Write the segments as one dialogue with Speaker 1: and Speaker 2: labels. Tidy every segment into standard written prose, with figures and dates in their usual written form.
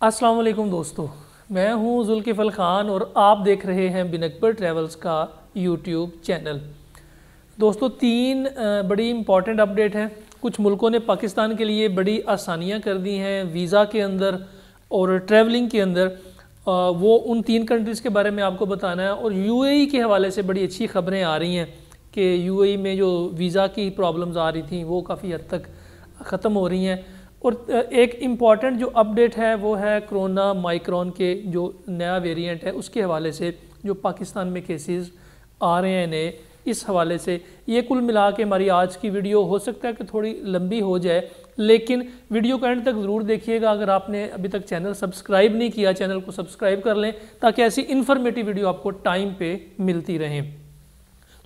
Speaker 1: अस्सलाम वालेकुम दोस्तों, मैं हूं जुल्किफल ख़ान और आप देख रहे हैं बिन अकबर ट्रैवल्स का यूट्यूब चैनल। दोस्तों, तीन बड़ी इम्पॉर्टेंट अपडेट हैं। कुछ मुल्कों ने पाकिस्तान के लिए बड़ी आसानियां कर दी हैं वीज़ा के अंदर और ट्रैवलिंग के अंदर। वो उन तीन कंट्रीज़ के बारे में आपको बताना है। और यूएई के हवाले से बड़ी अच्छी खबरें आ रही हैं कि यूएई में जो वीज़ा की प्रॉब्लम्स आ रही थी वो काफ़ी हद तक ख़त्म हो रही हैं। और एक इम्पॉर्टेंट जो अपडेट है वो है कोरोना माइक्रॉन के जो नया वेरिएंट है उसके हवाले से, जो पाकिस्तान में केसेस आ रहे हैं नए, इस हवाले से। ये कुल मिला के हमारी आज की वीडियो हो सकता है कि थोड़ी लंबी हो जाए, लेकिन वीडियो को एंड तक ज़रूर देखिएगा। अगर आपने अभी तक चैनल सब्सक्राइब नहीं किया, चैनल को सब्सक्राइब कर लें ताकि ऐसी इन्फॉर्मेटिव वीडियो आपको टाइम पे मिलती रहें।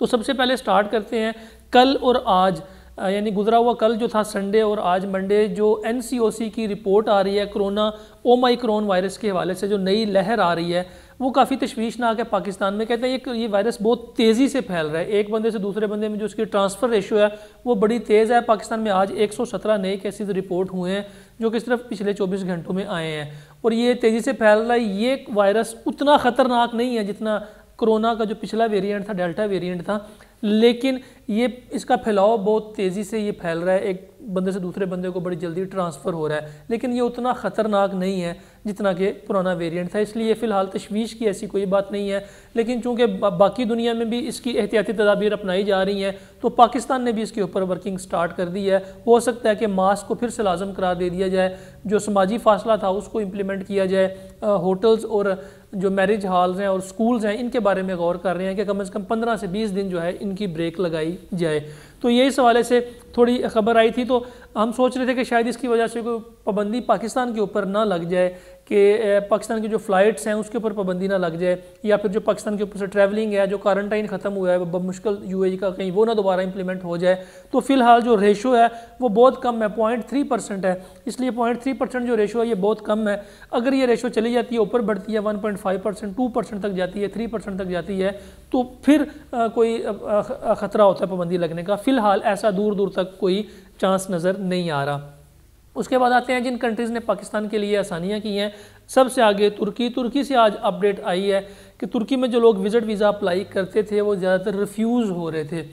Speaker 1: तो सबसे पहले स्टार्ट करते हैं कल और आज, यानी गुजरा हुआ कल जो था संडे और आज मंडे, जो एनसीओसी की रिपोर्ट आ रही है कोरोना ओमाइक्रॉन वायरस के हवाले से जो नई लहर आ रही है वो काफ़ी तशवीशनाक है। पाकिस्तान में कहते हैं ये वायरस बहुत तेज़ी से फैल रहा है। एक बंदे से दूसरे बंदे में जो उसकी ट्रांसफ़र रेशो है वो बड़ी तेज़ है। पाकिस्तान में आज 117 नए केसेस रिपोर्ट हुए हैं जो कि सिर्फ पिछले 24 घंटों में आए हैं और ये तेज़ी से फैल रहा है। ये वायरस उतना ख़तरनाक नहीं है जितना कोरोना का जो पिछला वेरिएंट था, डेल्टा वेरिएंट था, लेकिन ये इसका फैलाव बहुत तेज़ी से ये फैल रहा है। एक बंदे से दूसरे बंदे को बड़ी जल्दी ट्रांसफ़र हो रहा है, लेकिन ये उतना ख़तरनाक नहीं है जितना कि पुराना वेरिएंट था। इसलिए फ़िलहाल तशवीश की ऐसी कोई बात नहीं है। लेकिन चूँकि बाकी दुनिया में भी इसकी एहतियाती तदाबीर अपनाई जा रही हैं तो पाकिस्तान ने भी इसके ऊपर वर्किंग स्टार्ट कर दी है। हो सकता है कि मास्क को फिर से लाजम करार दे दिया जाए, जो समाजी फासला था उसको इम्प्लीमेंट किया जाए। होटल्स और जो मैरिज हॉल्स हैं और स्कूल्स हैं इनके बारे में गौर कर रहे हैं कि कम से कम 15 से 20 दिन जो है इनकी ब्रेक लगाई जाए। तो ये इस हवाले से थोड़ी खबर आई थी, तो हम सोच रहे थे कि शायद इसकी वजह से कोई पाबंदी पाकिस्तान के ऊपर ना लग जाए, कि पाकिस्तान की जो फ़्लाइट्स हैं उसके ऊपर पाबंदी ना लग जाए, या फिर जो पाकिस्तान के ऊपर से ट्रैवलिंग है, जो क्वारंटाइन ख़त्म हुआ है बमुश्किल यूएई का, कहीं वो ना दोबारा इंप्लीमेंट हो जाए। तो फ़िलहाल जो रेशो है वो बहुत कम है, 0.3% है। इसलिए 0.3% जो रेशो है ये बहुत कम है। अगर ये रेशो चली जाती है, ऊपर बढ़ती है 1.5%, 2% तक जाती है, 3% तक जाती है, तो फिर कोई ख़तरा होता है पाबंदी लगने का। फ़िलहाल ऐसा दूर दूर तक कोई चांस नज़र नहीं आ रहा। उसके बाद आते हैं जिन कंट्रीज़ ने पाकिस्तान के लिए आसानियाँ की हैं। सबसे आगे तुर्की से आज अपडेट आई है कि तुर्की में जो लोग विज़िट वीज़ा अप्लाई करते थे वो ज़्यादातर रिफ्यूज़ हो रहे थे।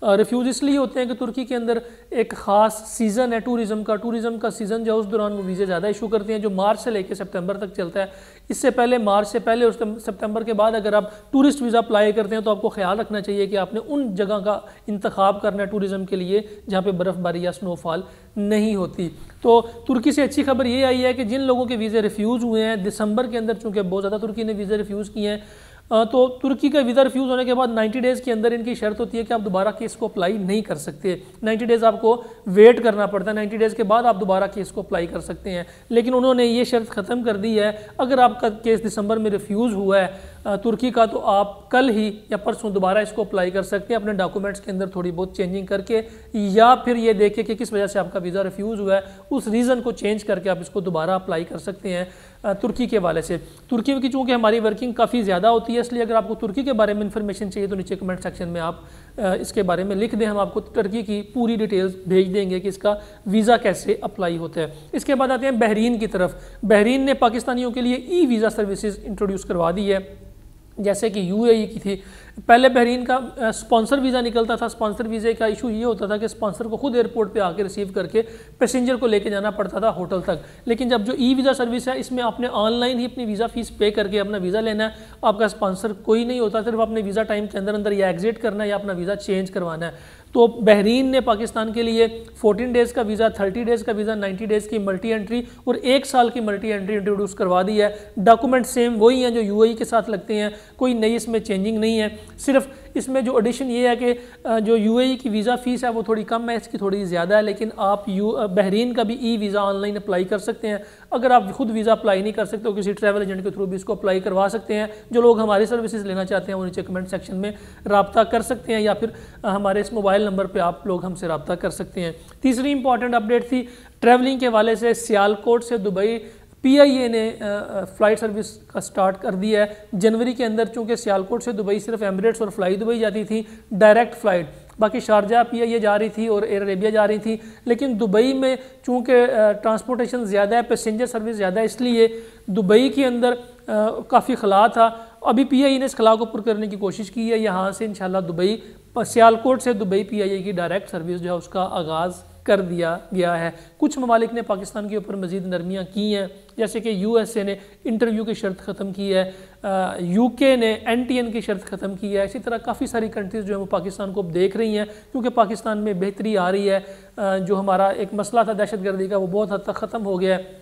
Speaker 1: रिफ्यूज़ इसलिए होते हैं कि तुर्की के अंदर एक ख़ास सीज़न है टूरिज़म का सीज़न जो है, उस दौरान वो वीज़े ज़्यादा इशू करते हैं, जो मार्च से लेकर सितंबर तक चलता है। इससे पहले, मार्च से पहले और सितंबर के बाद अगर आप टूरिस्ट वीज़ा अप्लाई करते हैं तो आपको ख्याल रखना चाहिए कि आपने उन जगह का इंतखाब करना है टूरिज़म के लिए जहाँ पर बर्फ़बारी या स्नोफॉल नहीं होती। तो तुर्की से अच्छी खबर ये आई है कि जिन लोगों के वीज़े रिफ्यूज़ हुए हैं दिसंबर के अंदर, चूँकि बहुत ज़्यादा तुर्की ने वीज़े रिफ्यूज़ किए हैं, तो तुर्की का वीज़ा रिफ्यूज़ होने के बाद 90 डेज़ के अंदर इनकी शर्त होती है कि आप दोबारा केस को अप्लाई नहीं कर सकते। 90 डेज़ आपको वेट करना पड़ता है, 90 डेज़ के बाद आप दोबारा केस को अप्लाई कर सकते हैं। लेकिन उन्होंने ये शर्त ख़त्म कर दी है। अगर आपका केस दिसंबर में रिफ्यूज़ हुआ है तुर्की का, तो आप कल ही या परसों दोबारा इसको अप्लाई कर सकते हैं अपने डॉक्यूमेंट्स के अंदर थोड़ी बहुत चेंजिंग करके, या फिर ये देखे कि किस वजह से आपका वीज़ा रिफ्यूज़ हुआ है, उस रीज़न को चेंज करके आप इसको दोबारा अप्लाई कर सकते हैं तुर्की के हवाले से। तुर्की की चूँकि हमारी वर्किंग काफ़ी ज़्यादा होती है, इसलिए अगर आपको तुर्की के बारे में इन्फॉर्मेशन चाहिए तो नीचे कमेंट सेक्शन में आप इसके बारे में लिख दें। हम आपको तुर्की की पूरी डिटेल्स भेज देंगे कि इसका वीज़ा कैसे अप्लाई होता है। इसके बाद आते हैं बहरीन की तरफ। बहरीन ने पाकिस्तानियों के लिए ई वीज़ा सर्विसेज इंट्रोड्यूस करवा दी है, जैसे कि यूएई की थी। पहले बहरीन का स्पॉन्सर वीज़ा निकलता था। स्पॉन्सर वीज़े का इशू ये होता था कि स्पॉन्सर को खुद एयरपोर्ट पे आके रिसीव करके पैसेंजर को लेके जाना पड़ता था होटल तक। लेकिन जब जो ई वीज़ा सर्विस है, इसमें आपने ऑनलाइन ही अपनी वीज़ा फ़ीस पे करके अपना वीज़ा लेना है। आपका स्पॉन्सर कोई नहीं होता, सिर्फ अपने वीज़ा टाइम के अंदर अंदर या एग्जिट करना है या अपना वीज़ा चेंज करवाना है। तो बहरीन ने पाकिस्तान के लिए 14 डेज़ का वीज़ा, 30 डेज़ का वीज़ा, 90 डेज़ की मल्टी एंट्री और 1 साल की मल्टी एंट्री इंट्रोड्यूस करवा दी है। डॉक्यूमेंट सेम वही हैं जो यूएई के साथ लगते हैं, कोई नई इसमें चेंजिंग नहीं है। सिर्फ इसमें जो एडिशन ये है कि जो यूएई की वीज़ा फ़ीस है वो थोड़ी कम है, इसकी थोड़ी ज़्यादा है, लेकिन आप बहरीन का भी ई वीज़ा ऑनलाइन अप्लाई कर सकते हैं। अगर आप खुद वीज़ा अप्लाई नहीं कर सकते तो किसी ट्रैवल एजेंट के थ्रू भी इसको अप्लाई करवा सकते हैं। जो लोग हमारी सर्विसेज लेना चाहते हैं वो नीचे कमेंट सेक्शन में रब्ता कर सकते हैं, या फिर हमारे इस मोबाइल नंबर पर आप लोग हमसे रब्ता कर सकते हैं। तीसरी इंपॉर्टेंट अपडेट थी ट्रैवलिंग के हवाले से। सियालकोट से दुबई PIA ने फ़्लाइट सर्विस का स्टार्ट कर दिया है जनवरी के अंदर। चूँकि सियालकोट से दुबई सिर्फ एमिरेट्स और फ्लाई दुबई जाती थी डायरेक्ट फ़्लाइट, बाकी शारजा PIA जा रही थी और एयर अरेबिया जा रही थी, लेकिन दुबई में चूँकि ट्रांसपोर्टेशन ज़्यादा है, पैसेंजर सर्विस ज़्यादा है, इसलिए दुबई के अंदर काफ़ी खला था। अभी PIA ने इस खला को पूरा करने की कोशिश की है। यहाँ से इंशाल्लाह दुबई, सियालकोट से दुबई PIA की डायरेक्ट सर्विस जो है उसका आगाज़ कर दिया गया है। कुछ ममालिक ने पाकिस्तान के ऊपर मज़ीद नरमियाँ की हैं, जैसे कि USA ने इंटरव्यू की शर्त ख़त्म की है, UK ने NTN की शर्त ख़त्म की है। इसी तरह काफ़ी सारी कंट्रीज़ जो है वो पाकिस्तान को देख रही हैं, क्योंकि पाकिस्तान में बेहतरी आ रही है। जो हमारा एक मसला था दहशतगर्दी का वो बहुत हद तक ख़त्म हो गया है।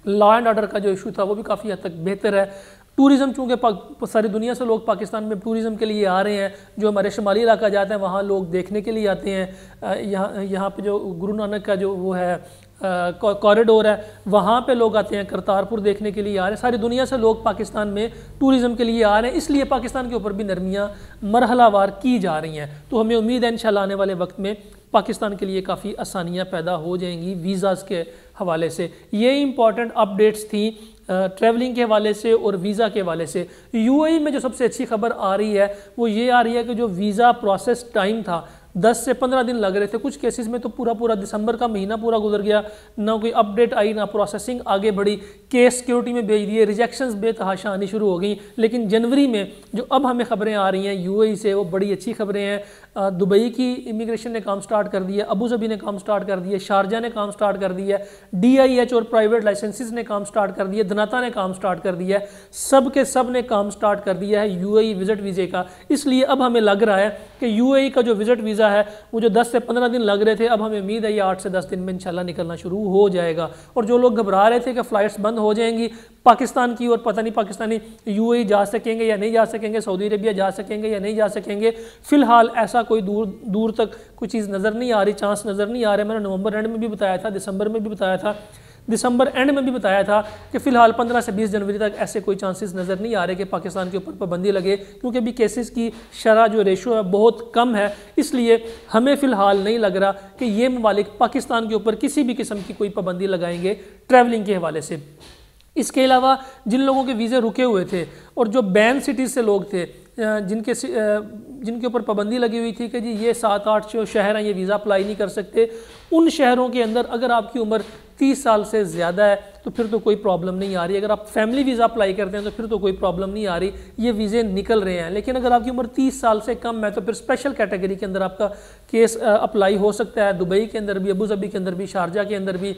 Speaker 1: लॉ एंड ऑर्डर का जो इशू था वो भी काफ़ी हद तक बेहतर है। टूरिज़म, चूँकि सारी दुनिया से लोग पाकिस्तान में टूरिज़म के लिए आ रहे हैं, जो हमारे शुमाली इलाका जाते हैं वहाँ लोग देखने के लिए आते हैं। यहाँ पे जो गुरु नानक का जो वो है कॉरिडोर है वहाँ पे लोग आते हैं, करतारपुर देखने के लिए आ रहे हैं। सारी दुनिया से लोग पाकिस्तान में टूरिज़म के लिए आ रहे हैं, इसलिए पाकिस्तान के ऊपर भी नरमियाँ मरहलावार की जा रही हैं। तो हमें उम्मीद है इंशाल्लाह आने वाले वक्त में पाकिस्तान के लिए काफ़ी आसानियाँ पैदा हो जाएंगी वीज़ाज़ के हवाले से। ये इंपॉर्टेंट अपडेट्स थी ट्रैवलिंग के हवाले से और वीज़ा के हवाले से। UAE में जो सबसे अच्छी खबर आ रही है वो ये आ रही है कि जो वीज़ा प्रोसेस टाइम था 10 से 15 दिन लग रहे थे, कुछ केसेस में तो पूरा दिसंबर का महीना पूरा गुजर गया, ना कोई अपडेट आई, ना प्रोसेसिंग आगे बढ़ी, केस सिक्योरिटी में भेज दिए, रिजेक्शंस बेतहाशा आनी शुरू हो गई। लेकिन जनवरी में जो अब हमें खबरें आ रही हैं UAE से वो बड़ी अच्छी खबरें हैं। दुबई की इमिग्रेशन ने काम स्टार्ट कर दिया, अबू धाबी ने काम स्टार्ट कर दिया, शारजा ने काम स्टार्ट कर दिया, DIH और प्राइवेट लाइसेंसेस ने काम स्टार्ट कर दिया, धनाता ने काम स्टार्ट कर दिया, सब के सब ने काम स्टार्ट कर दिया है UAE विजिट वीज़े का। इसलिए अब हमें लग रहा है कि UAE का जो विजिट वीज़ा है वो जो 10 से 15 दिन लग रहे थे, अब हमें उम्मीद है ये 8 से 10 दिन में इंशाल्लाह निकलना शुरू हो जाएगा। और जो लोग घबरा रहे थे कि फ़्लाइट्स बंद हो जाएंगी पाकिस्तान की और पता नहीं पाकिस्तानी UAE जा सकेंगे या नहीं जा सकेंगे, सऊदी अरेबिया जा सकेंगे या नहीं जा सकेंगे, फ़िलहाल ऐसा कोई दूर तक कोई चीज़ नज़र नहीं आ रही, चांस नज़र नहीं आ रहे। मैंने नवंबर एंड में भी बताया था, दिसंबर में भी बताया था, दिसंबर एंड में भी बताया था कि फ़िलहाल 15 से 20 जनवरी तक ऐसे कोई चांसेस नज़र नहीं आ रहे कि पाकिस्तान के ऊपर पाबंदी लगे, क्योंकि अभी केसेस की शरह जो रेशो है बहुत कम है। इसलिए हमें फ़िलहाल नहीं लग रहा कि ये ममालिक पाकिस्तान के ऊपर किसी भी किस्म की कोई पाबंदी लगाएंगे ट्रैवलिंग के हवाले से। इसके अलावा जिन लोगों के वीज़े रुके हुए थे और जो बैन सिटीज़ से लोग थे, जिनके ऊपर पाबंदी लगी हुई थी कि जी ये 7-8 जो शहर हैं ये वीज़ा अप्लाई नहीं कर सकते, उन शहरों के अंदर अगर आपकी उम्र 30 साल से ज़्यादा है तो फिर तो कोई प्रॉब्लम नहीं आ रही। अगर आप फैमिली वीज़ा अप्लाई करते हैं तो फिर तो कोई प्रॉब्लम नहीं आ रही, ये वीज़े निकल रहे हैं। लेकिन अगर आपकी उम्र 30 साल से कम है तो फिर स्पेशल कैटेगरी के अंदर आपका केस अप्लाई हो सकता है। दुबई के अंदर भी, अबू धाबी के अंदर भी, शारजा के अंदर भी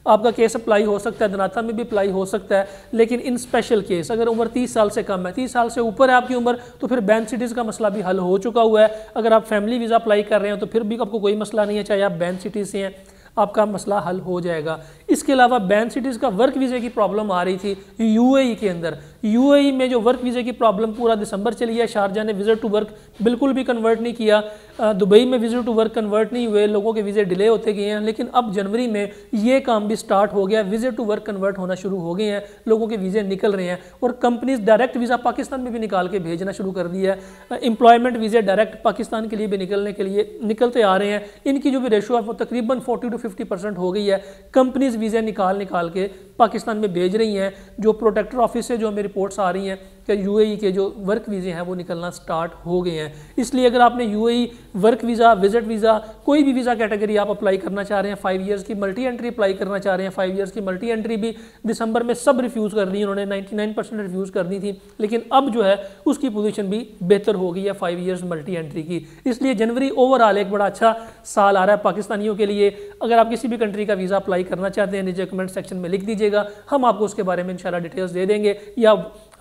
Speaker 1: आपका केस अप्लाई हो सकता है, धनाता में भी अप्लाई हो सकता है। लेकिन इन स्पेशल केस अगर उम्र 30 साल से कम है, 30 साल से ऊपर है आपकी उम्र, तो फिर बैन सिटीज़ का मसला भी हल हो चुका हुआ है। अगर आप फैमिली वीज़ा अप्लाई कर रहे हैं तो फिर भी आपको कोई मसला नहीं है, चाहे आप बैन सिटीज़ से हैं, आपका मसला हल हो जाएगा। इसके अलावा बैन सिटीज़ का वर्क वीज़े की प्रॉब्लम आ रही थी UAE के अंदर। UAE में जो वर्क वीज़े की प्रॉब्लम पूरा दिसंबर चली है, शारजा ने विजिट टू वर्क बिल्कुल भी कन्वर्ट नहीं किया, दुबई में विजिट टू वर्क कन्वर्ट नहीं हुए, लोगों के वीज़े डिले होते गए हैं। लेकिन अब जनवरी में ये काम भी स्टार्ट हो गया, विजिट टू वर्क कन्वर्ट होना शुरू हो गए हैं, लोगों के वीज़े निकल रहे हैं और कंपनीज डायरेक्ट वीज़ा पाकिस्तान में भी निकाल के भेजना शुरू कर दिया है। एम्प्लॉयमेंट वीज़े डायरेक्ट पाकिस्तान के लिए भी निकलते आ रहे हैं। इनकी जो भी रेशो है वो तकरीबन 40 to 50% हो गई है। कंपनीज वीज़े निकाल के पाकिस्तान में भेज रही हैं। जो प्रोटेक्टर ऑफिस से जो हमें रिपोर्ट्स आ रही हैं कि UAE के जो वर्क वीज़े हैं वो निकलना स्टार्ट हो गए हैं। इसलिए अगर आपने UAE work visa, visit visa, कोई भी वीज़ा कैटेगरी आप अप्लाई करना चाह रहे हैं, 5 ईयर्स की मल्टी एंट्री अप्लाई करना चाह रहे हैं, 5 ईयर्स की मल्टी एंट्री भी दिसंबर में सब रिफ्यूज़ कर दी, उन्होंने 99% रिफ्यूज़ कर दी थी, लेकिन अब जो है उसकी पोजीशन भी बेहतर हो गई है 5 ईयर्स मल्टी एंट्री की। इसलिए जनवरी ओवरऑल एक बड़ा अच्छा साल आ रहा है पाकिस्तानियों के लिए। अगर आप किसी भी कंट्री का वीज़ा अप्लाई करना चाहते हैं नीचे कमेंट सेक्शन में लिख दीजिएगा, हम आपको उसके बारे में इंशाल्लाह डिटेल्स दे देंगे, या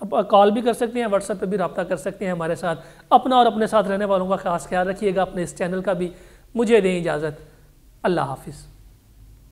Speaker 1: कॉल भी कर सकते हैं, व्हाट्सएप पे भी रब्ता कर सकते हैं हमारे साथ। अपना और अपने साथ रहने वालों का खास ख्याल रखिएगा, अपने इस चैनल का भी। मुझे दें इजाज़त, अल्लाह हाफिज़।